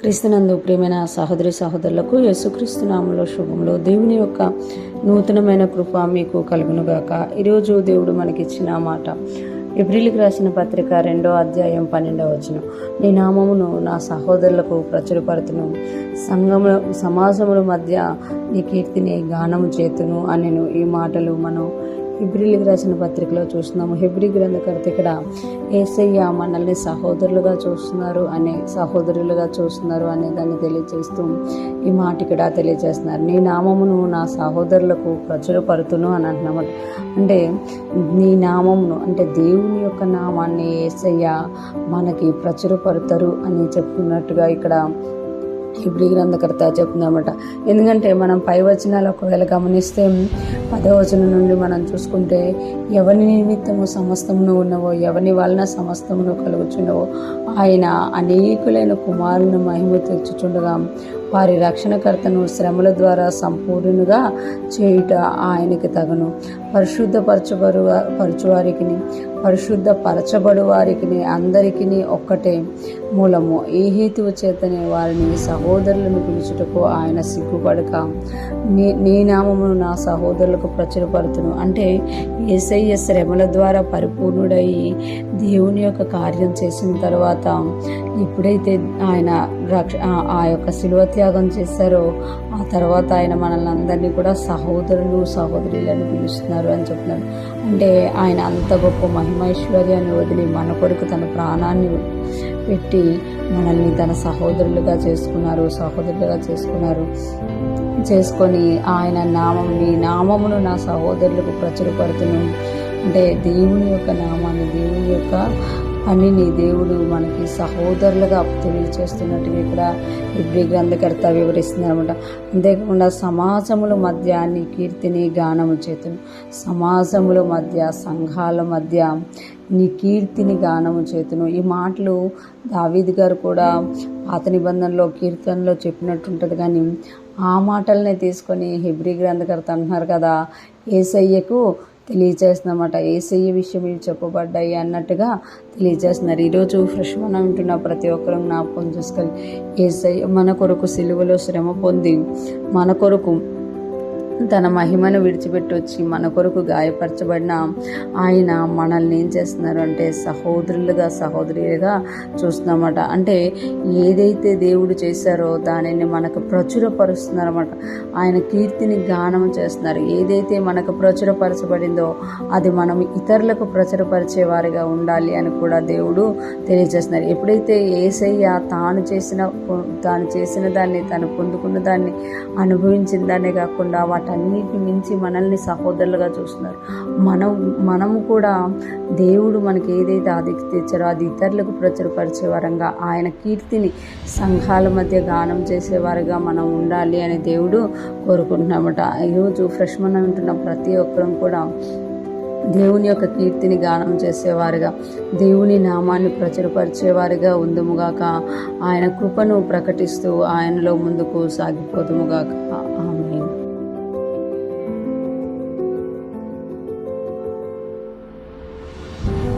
క్రీస్తునందు ప్రియమైన సహోదరి సహోదరులకు యేసుక్రీస్తు నామములో శుభములు. దేవుని యొక్క నూతనమైన కృప మీకు కలుగునుగాక. ఈరోజు దేవుడు మనకిచ్చిన మాట ఎబ్రిల్కి రాసిన పత్రిక 2వ అధ్యాయం 12వ వచనం. నీ నామమును నా సహోదరులకు ప్రచురపరుతును, సమాజముల మధ్య నీ కీర్తిని గానము చేతును అనెను. ఈ మాటలు మనం హెబ్రీలకు రాసిన పత్రికలో చూస్తున్నాము. హెబ్రీ గ్రంథకర్త ఇక్కడ యేసయ్య మనల్ని సహోదరులుగా చూస్తున్నారు అనే దాన్ని తెలియజేస్తూ ఈ మాట ఇక్కడ తెలియజేస్తున్నారు. నీ నామమును నా సహోదరులకు ప్రచురపరుతును అని అంటున్నమాట. అంటే నీ నామమును అంటే దేవుని యొక్క నామాన్ని యేసయ్య మనకి ప్రచురపరుతారు అని చెప్తున్నట్టుగా ఇక్కడ హెబ్రీ గ్రంథకర్త చెప్తుందన్నమాట. ఎందుకంటే మనం పై వచనాలు ఒకవేళ గమనిస్తే 10వ వచనం నుండి మనం చూసుకుంటే, ఎవని నిమిత్తము సమస్తమును ఉన్నవో, ఎవని వలన సమస్తమును కలుగుచున్నవో ఆయన అనేకులైన కుమారులను మహిమ తెచ్చుచుండగా వారి రక్షణకర్తను శ్రమల ద్వారా సంపూర్ణునిగా చేయుట ఆయనకి తగును. పరిశుద్ధపరచబడు వారికి అందరికీ ఒక్కటే మూలము. ఈ హేతువు చేతనే వారిని సహోదరులను పిలుచుటకు ఆయన సిగ్గుపడక నీ నామమును నా సహోదరులకు ప్రచురపరుతును. అంటే యేసయ్య శ్రమల ద్వారా పరిపూర్ణుడై దేవుని యొక్క కార్యం చేసిన తర్వాత ఎప్పుడైతే ఆయన ఆ యొక్క శిలువ త్యాగం చేశారో ఆ తర్వాత ఆయన మనల్ని అందరినీ కూడా సహోదరులు సహోదరులను పిలుస్తున్నారు అని చెప్తున్నారు. అంటే ఆయన అంత గొప్ప మహిమైశ్వర్యాన్ని వదిలి మన కొరకు తన ప్రాణాన్ని పెట్టి మనల్ని తన సహోదరులుగా చేసుకొని ఆయన నీ నామమును నా సహోదరులకు ప్రచురపడుతును. అంటే దేవుని యొక్క నామాన్ని, దేవుని యొక్క పనిని దేవుడు మనకి సహోదరులుగా తెలియచేస్తున్నట్టుగా ఇక్కడ హెబ్రీ గ్రంథకర్త వివరిస్తుంది అనమాట. అంతేకాకుండా సమాజముల మధ్య నీ కీర్తిని గానము చేతును. సమాజముల మధ్య, సంఘాల మధ్య నీ కీర్తిని గానము చేతును. ఈ మాటలు దావీదు గారు కూడా పాత నిబంధనలో కీర్తనలో చెప్పినట్టుంటుంది. కానీ ఆ మాటలనే తీసుకొని హెబ్రీ గ్రంథకర్త అంటున్నారు కదా, యేసయ్యకు తెలియజేస్తున్నమాట. యేసయ్య విషయం ఇవి చెప్పబడ్డాయి అన్నట్టుగా తెలియజేస్తున్నారు. ఈరోజు ఫ్రెష్ మనం వింటున్న ప్రతి ఒక్కరూ జ్ఞాపకం చేసుకోవాలి. యేసయ్య మన కొరకు సిలువలో శ్రమ పొంది మన కొరకు తన మహిమను విడిచిపెట్టి వచ్చి మన కొరకు గాయపరచబడిన ఆయన మనల్ని ఏం చేస్తున్నారు అంటే సహోదరులుగా చూస్తున్నామట. అంటే ఏదైతే దేవుడు చేశారో దానిని మనకు ప్రచురపరుస్తున్నారన్నమాట. ఆయన కీర్తిని గానం చేస్తున్నారు. ఏదైతే మనకు ప్రచురపరచబడిందో అది మనం ఇతరులకు ప్రచురపరిచేవారిగా ఉండాలి అని కూడా దేవుడు తెలియజేస్తున్నారు. ఎప్పుడైతే యేసయ్య తాను చేసిన దాన్ని, తను పొందుకున్న దాన్ని, అనుభవించిన దాన్నే కాకుండా వాటన్నిటిని మించి మనల్ని సహోదరులుగా చూస్తున్నారు. మనము కూడా దేవుడు మనకి ఏదైతే ఆధిక్యత తెచ్చారో అది ఇతరులకు ప్రచురపరిచేవారంగా, ఆయన కీర్తిని సంఘాల మధ్య గానం చేసేవారుగా మనం ఉండాలి అని దేవుడు కోరుకుంటున్నామట. ఈరోజు ఫ్రెష్ మనం వింటున్న ప్రతి ఒక్కరం కూడా దేవుని యొక్క కీర్తిని గానం చేసేవారుగా, దేవుని నామాన్ని ప్రచురపరిచేవారుగా ఉందుముగాక. ఆయన కృపను ప్రకటిస్తూ ఆయనలో ముందుకు సాగిపోదుముగాక.